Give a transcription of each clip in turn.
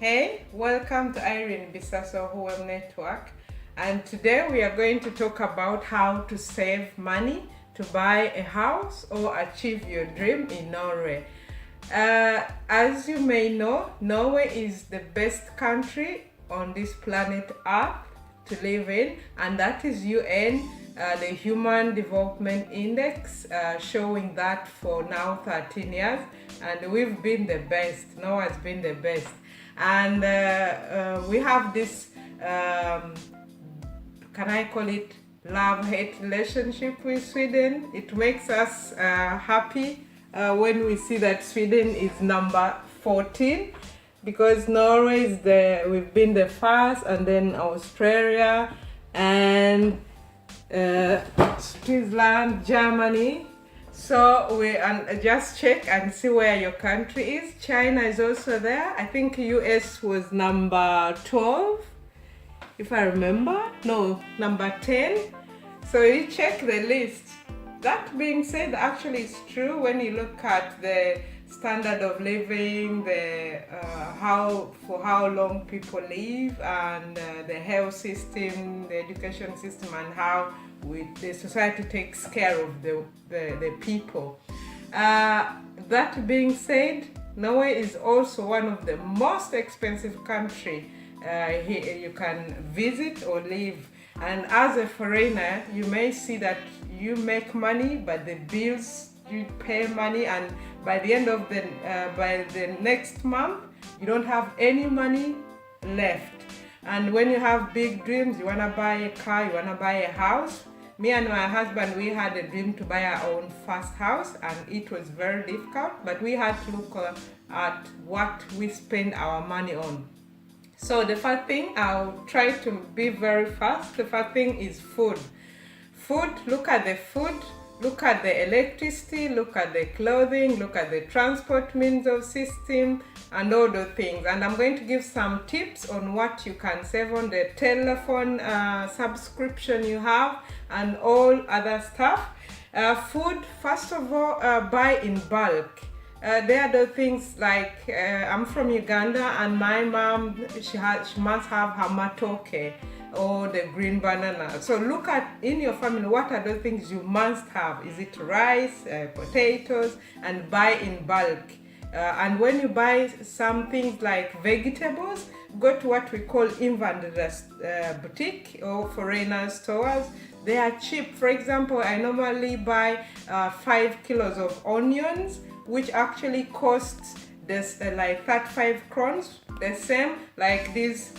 Hey, welcome to irenebisassohoemnetwork, and today we are going to talk about how to save money to buy a house or achieve your dream in Norway. As you may know, Norway is the best country on this planet Earth to live in, and that is UN, the Human Development Index, showing that for now 13 years, and we've been the best. Norway has been the best. And we have this, can I call it, love-hate relationship with Sweden. It makes us happy when we see that Sweden is number 14, because Norway is we've been the first, and then Australia and Switzerland, Germany. So we just check and see where your country is. China is also there. I think US was number 12, if I remember. No, number 10. So you check the list. That being said, actually it's true when you look at the standard of living, for how long people live, and the health system, the education system, and how the society takes care of the people. That being said, Norway is also one of the most expensive countries here you can visit or live. And as a foreigner, you may see that you make money, but the bills you pay money, and by the end of by the next month, you don't have any money left. And when you have big dreams, you want to buy a car, you want to buy a house. Me and my husband, we had a dream to buy our own first house, and it was very difficult, but we had to look at what we spend our money on. So the first thing, I'll try to be very fast. The first thing is food. Food, look at the food, look at the electricity, look at the clothing, look at the transport means of system, and all those things. And I'm going to give some tips on what you can save on the telephone subscription you have, and all other stuff. Food, first of all, buy in bulk. There are the things like, I'm from Uganda, and my mom, she must have her matoke or the green banana. So look at, in your family, what are the things you must have? Is it rice, potatoes, and buy in bulk. And when you buy some things like vegetables, go to what we call inventories boutique or foreigner stores. They are cheap. For example, I normally buy 5 kilos of onions, which actually costs this like 35 crowns, the same like these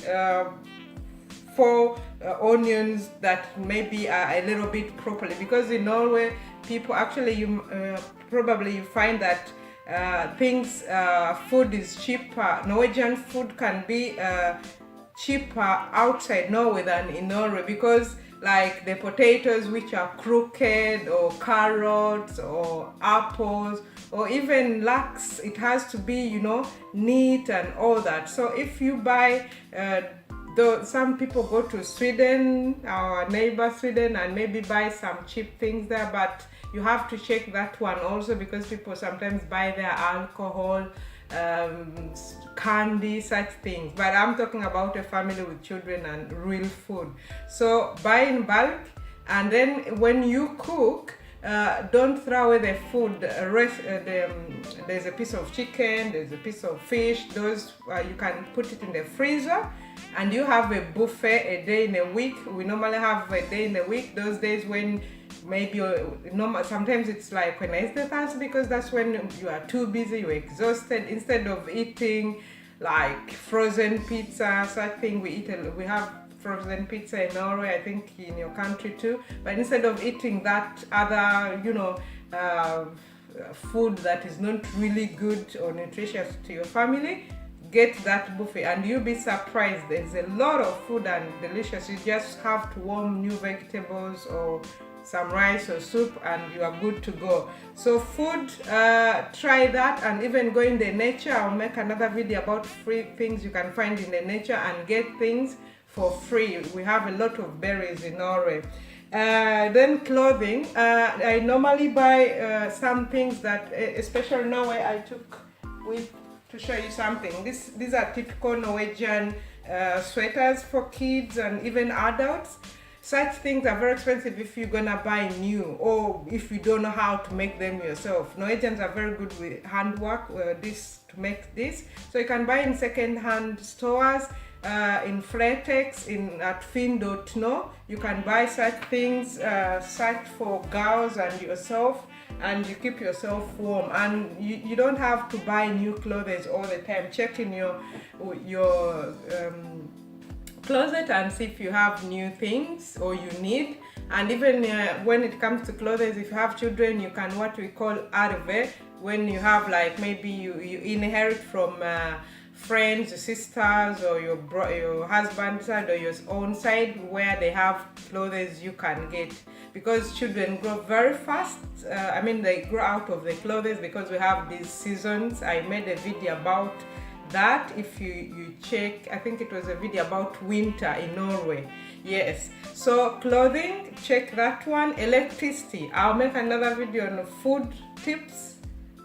4 onions that maybe are a little bit properly, because in Norway people actually probably you find that food is cheaper. Norwegian food can be cheaper outside Norway than in Norway, because like the potatoes, which are crooked, or carrots, or apples, or even lax, it has to be, neat and all that. So if you buy, some people go to Sweden, our neighbor Sweden, and maybe buy some cheap things there, but you have to check that one also, because people sometimes buy their alcohol, candy, such things. But I'm talking about a family with children and real food. So buy in bulk, and then when you cook, don't throw away the food. There's a piece of chicken, there's a piece of fish. Those you can put it in the freezer, and you have a buffet a day in a week. We normally have a day in a week. Those days when maybe sometimes it's like Wednesday, Thursday, because that's when you are too busy, you're exhausted. Instead of eating like frozen pizza, such thing, we have frozen pizza in Norway, I think in your country too. But instead of eating that other, food that is not really good or nutritious to your family, get that buffet, and you'll be surprised. There's a lot of food and delicious. You just have to warm new vegetables or some rice or soup, and you are good to go. So food, try that, and even go in the nature. I'll make another video about free things you can find in the nature and get things for free. We have a lot of berries in Norway. Then clothing, I normally buy some things that, especially in Norway, I took with to show you something. These are typical Norwegian sweaters for kids and even adults. Such things are very expensive if you're gonna buy new, or if you don't know how to make them yourself. Norwegians are very good with handwork to make this. So you can buy in second-hand stores, in Fretex, at Finn.no. You can buy such things, such for girls and yourself, and you keep yourself warm. And you don't have to buy new clothes all the time. Check in your closet and see if you have new things or you need. And even when it comes to clothes, if you have children, you can what we call arve, when you have like maybe you inherit from friends, sisters, or your husband's side or your own side, where they have clothes you can get, because children grow very fast. They grow out of the clothes because we have these seasons. I made a video about that. If you check, I think it was a video about winter in Norway. Yes, so clothing, check that one. Electricity, I'll make another video on food tips.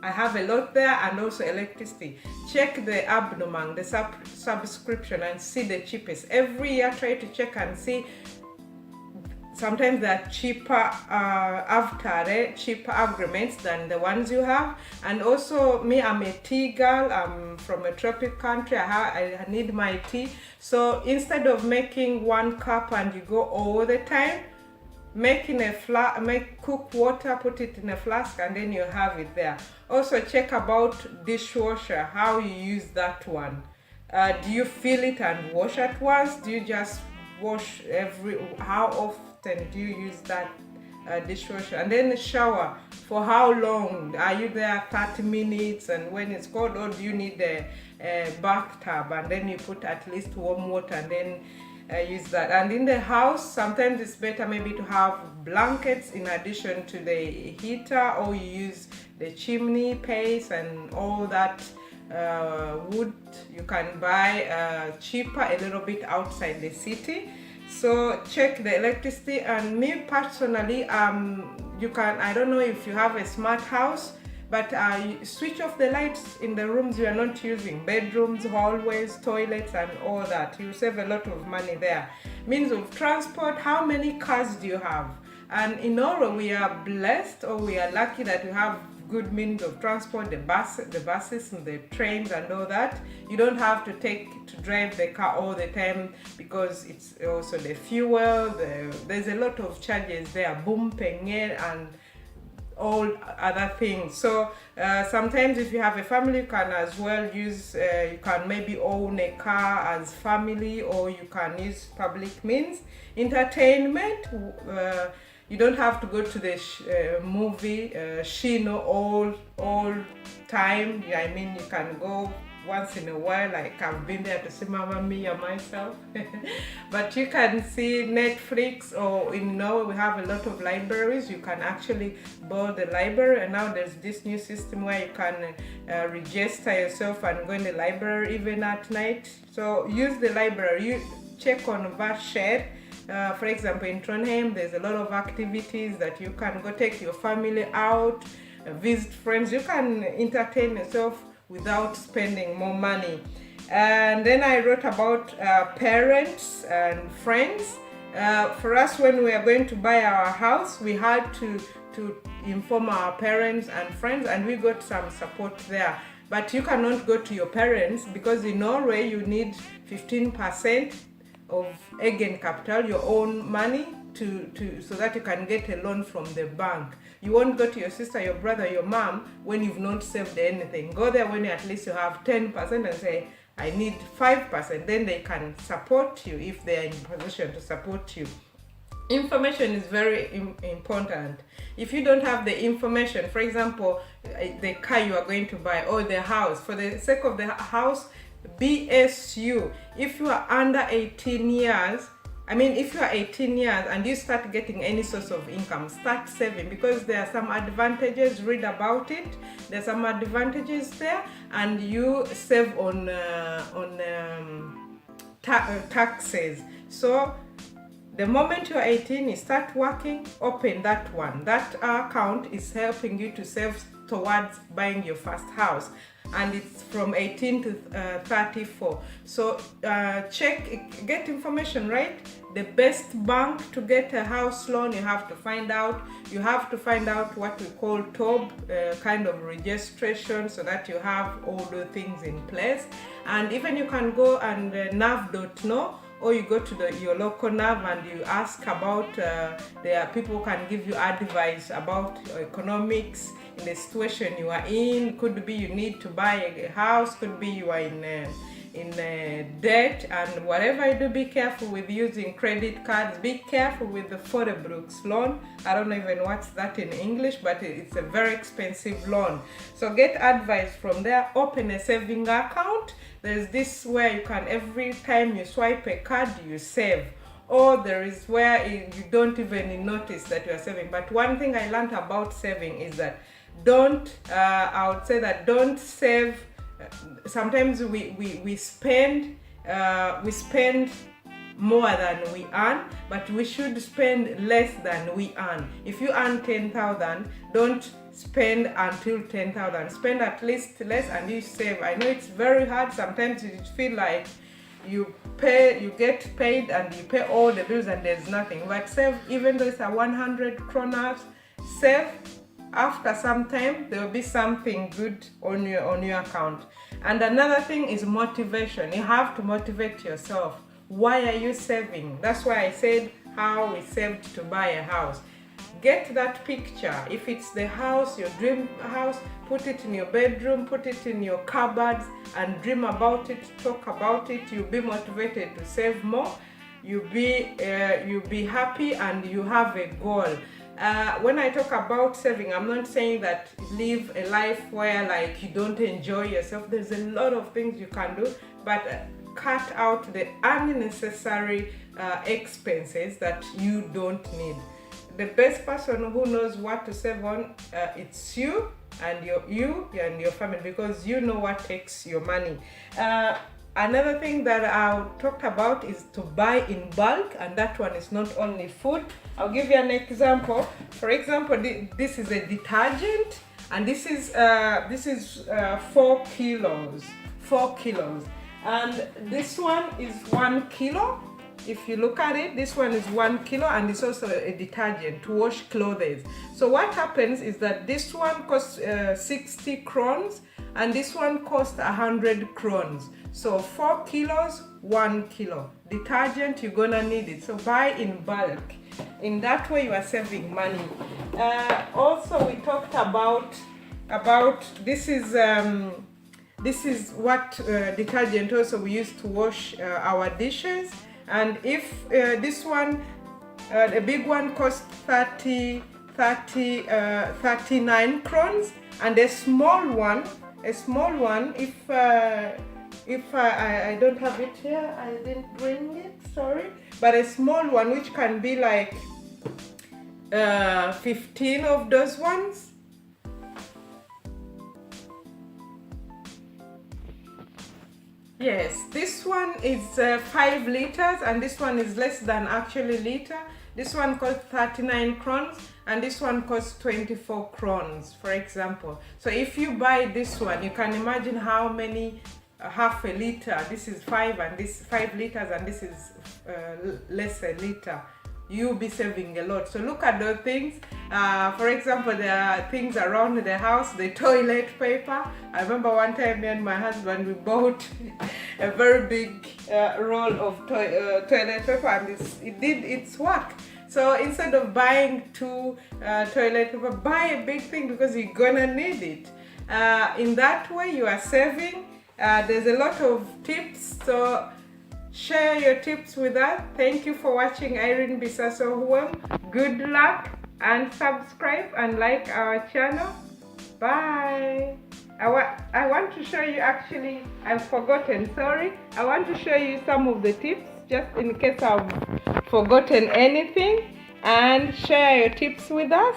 I have a lot there, and also electricity. Check the abonnement, the subscription, and see the cheapest. Every year try to check and see. Sometimes they're cheaper cheaper agreements than the ones you have. And also me, I'm a tea girl. I'm from a tropic country. I need my tea. So instead of making 1 cup and you go all the time, cook water, put it in a flask, and then you have it there. Also check about dishwasher, how you use that one. Do you fill it and wash at once? Do you just wash how often do you use that dishwasher? And then the shower, for how long? Are you there 30 minutes and when it's cold, or do you need a bathtub and then you put at least warm water and then use that? And in the house, sometimes it's better maybe to have blankets in addition to the heater, or you use the chimney paste and all that wood you can buy cheaper a little bit outside the city. So check the electricity. And me personally, I don't know if you have a smart house, but switch off the lights in the rooms you are not using, bedrooms, hallways, toilets, and all that. You save a lot of money there. Means of transport, how many cars do you have? And in Norway, we are blessed, or we are lucky that we have good means of transport, the buses and the trains and all that. You don't have to drive the car all the time, because it's also the fuel, there's a lot of charges there, Boom Penger and all other things. So sometimes if you have a family, you can as well use, you can maybe own a car as family, or you can use public means. Entertainment, you don't have to go to the movie Shino all time. I mean, you can go once in a while, like I've been there to see Mamma Mia myself. But you can see Netflix, or in Norway we have a lot of libraries. You can actually borrow the library, and now there's this new system where you can register yourself and go in the library even at night. So use the library. You check on Varshed. For example, in Trondheim, there's a lot of activities that you can go take your family out, visit friends. You can entertain yourself without spending more money. And then I wrote about parents and friends. For us, when we are going to buy our house, we had to inform our parents and friends, and we got some support there. But you cannot go to your parents, because in Norway you need 15% of egenkapital, your own money, so that you can get a loan from the bank. You won't go to your sister, your brother, your mom when you've not saved anything. Go there when at least you have 10% and say, I need 5%. Then they can support you if they are in position to support you. Information is very important. If you don't have the information, for example, the car you are going to buy, or the house, for the sake of the house, BSU, if you are under 18 years, if you are 18 years and you start getting any source of income, start saving, because there are some advantages. Read about it. There are some advantages there, and you save on taxes. So the moment you are 18, you start working, open that one. That account is helping you to save towards buying your first house. and it's from 18 to 34. So get information, right? The best bank to get a house loan, you have to find out what we call TOB, kind of registration, so that you have all the things in place. And even you can go and nav.no, or you go to your local nav and you ask about, there are people who can give you advice about economics in the situation you are in. Could be you need to buy a house, could be you are in debt, and whatever you do, be careful with using credit cards. Be careful with the Forebrooks loan. I don't know even what's that in English, but it's a very expensive loan. So get advice from there. Open a saving account. There's this where you can, every time you swipe a card, you save. Or there is where you don't even notice that you are saving. But one thing I learned about saving is that I would say that don't save. Sometimes we spend more than we earn, but we should spend less than we earn. If you earn 10,000, don't spend until 10,000. Spend at least less and you save. I know it's very hard. Sometimes you feel like you get paid and you pay all the bills and there's nothing. But save, even though it's a 100 kronas, save. After some time, there will be something good on your account. And another thing is motivation. You have to motivate yourself. Why are you saving? That's why I said how we saved to buy a house. Get that picture. If it's the house, your dream house, put it in your bedroom, put it in your cupboards, and dream about it, talk about it. You'll be motivated to save more. You'll be happy, and you have a goal. When I talk about saving, I'm not saying that live a life where like you don't enjoy yourself. There's a lot of things you can do, but cut out the unnecessary expenses that you don't need. The best person who knows what to save on, it's you and your family, because you know what takes your money. Another thing that I talked about is to buy in bulk, and that one is not only food. I'll give you an example. For example, this is a detergent, and this is 4 kilos. 4 kilos, and this one is 1 kilo. If you look at it, this one is 1 kilo, and it's also a detergent to wash clothes. So what happens is that this one costs 60 crowns, and this one costs 100 crowns. So 4 kilos, 1 kilo. Detergent, you're gonna need it. So buy in bulk. In that way, you are saving money. Also, we talked about this is what detergent also we use to wash our dishes. And if this one, the big one costs 39 crowns, and a small one, if I don't have it here, I didn't bring it, sorry, but a small one which can be like 15 of those ones. Yes, this one is 5 liters, and this one is less than actually liter. This one costs 39 crowns, and this one costs 24 crowns, for example. So if you buy this one, you can imagine how many half a liter. This is 5, and this 5 liters, and this is less a liter. You'll be saving a lot. So look at those things. For example, there are things around the house, the toilet paper. I remember one time me and my husband, we bought a very big roll of toilet paper, and it did its work. So instead of buying 2 toilet paper, buy a big thing, because you're gonna need it. In that way, you are saving. There's a lot of tips, so share your tips with us. Thank you for watching Irene Bisasso Hoem. Good luck, and subscribe and like our channel. Bye. I want to show you, actually, I've forgotten, sorry. I want to show you some of the tips, just in case I've forgotten anything. And share your tips with us.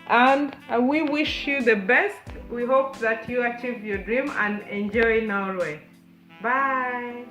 And we wish you the best. We hope that you achieve your dream and enjoy Norway. Bye.